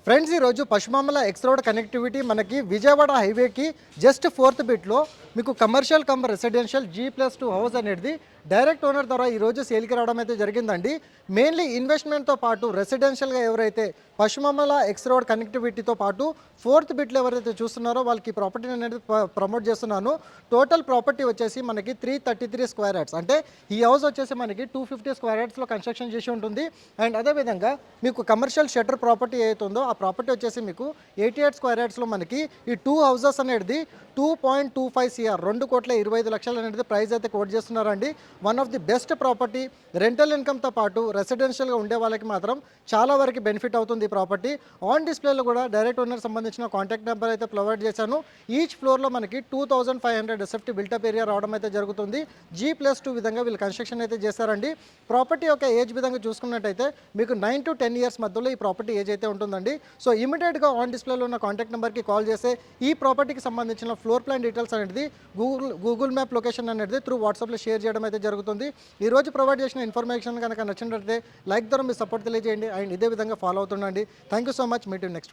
Friends ఈరోజు పశుమామల X road connectivity మనకి విజయవాడ హైవేకి జస్ట్ ఫోర్త్ బిట్లో మీకు commercial come residential G+2 house అనేది డైరెక్ట్ ఓనర్ ద్వారా ఈరోజు సేల్కి రావడం అయితే జరిగిందండి. మెయిన్లీ ఇన్వెస్ట్మెంట్తో పాటు రెసిడెన్షియల్గా ఎవరైతే పశుమామల ఎక్స్ రోడ్ కనెక్టివిటీతో పాటు ఫోర్త్ బిట్లో ఎవరైతే చూస్తున్నారో వాళ్ళకి ప్రాపర్టీ అనేది ప్రమోట్ చేస్తున్నాను. టోటల్ ప్రాపర్టీ వచ్చేసి మనకి 333 స్క్వేర్ యార్డ్స్, అంటే ఈ హౌస్ వచ్చేసి మనకి 250 స్క్వేర్ యార్డ్స్లో కన్స్ట్రక్షన్ చేసి ఉంటుంది. అండ్ అదేవిధంగా మీకు కమర్షియల్ షట్టర్ ప్రాపర్టీ ఏదైతుందో ఆ ప్రాపర్టీ వచ్చేసి మీకు 88 స్క్వేర్ యార్డ్స్లో మనకి ఈ 2 హౌసెస్ అనేది 2.25 CR 2,25,00,000 అనేది ప్రైస్ అయితే కోట్ చేస్తున్నారండి. One of the best property. Rental ఇన్కమ్తో పాటు రెసిడెన్షియల్గా ఉండే వాళ్ళకి మాత్రం చాలా వరకు బెనిఫిట్ అవుతుంది ఈ ప్రాపర్టీ. ఆన్ డిస్ప్లేలో కూడా డైరెక్ట్ ఓనర్ సంబంధించిన కాంటాక్ట్ నెంబర్ అయితే ప్రొవైడ్ చేశాను. ఈచ్ ఫ్లోర్లో మనకి 2500 ఎస్ఎఫ్టీ బిల్టప్ ఏరియా రావడం అయితే జరుగుతుంది. G+2 విధంగా వీళ్ళు కన్స్ట్రక్షన్ అయితే చేశారండి. ప్రాపర్టీ యొక్క ఏజ్ విధంగా చూసుకున్నట్టయితే మీకు 9 to 10 ఇయర్స్ మధ్యలో ఈ ప్రాపర్టీ ఏజ్ అయితే ఉంటుందండి. సో ఇమీడియట్గా ఆన్ డిస్ప్లేలో ఉన్న కాంటాక్ట్ నెంబర్కి కాల్ చేస్తే ఈ ప్రాపర్టీకి సంబంధించిన ఫ్లోర్ ప్లాన్ డీటెయిల్స్ అనేది గూగుల్ మ్యాప్ లొకేషన్ అనేది త్రూ వాట్సాప్లో షేర్ చేయడం అయితే జరుగుతుంది. ఈ రోజు ప్రొవైడ్ చేసిన ఇన్ఫర్మేషన్ కనుక నచ్చినట్లయితే లైక్ ద్వారా మీ సపోర్ట్ తెలియజేయండి అండ్ ఇదే విధంగా ఫాలో అవుతుండండి. Thank you so much. Meet you next video.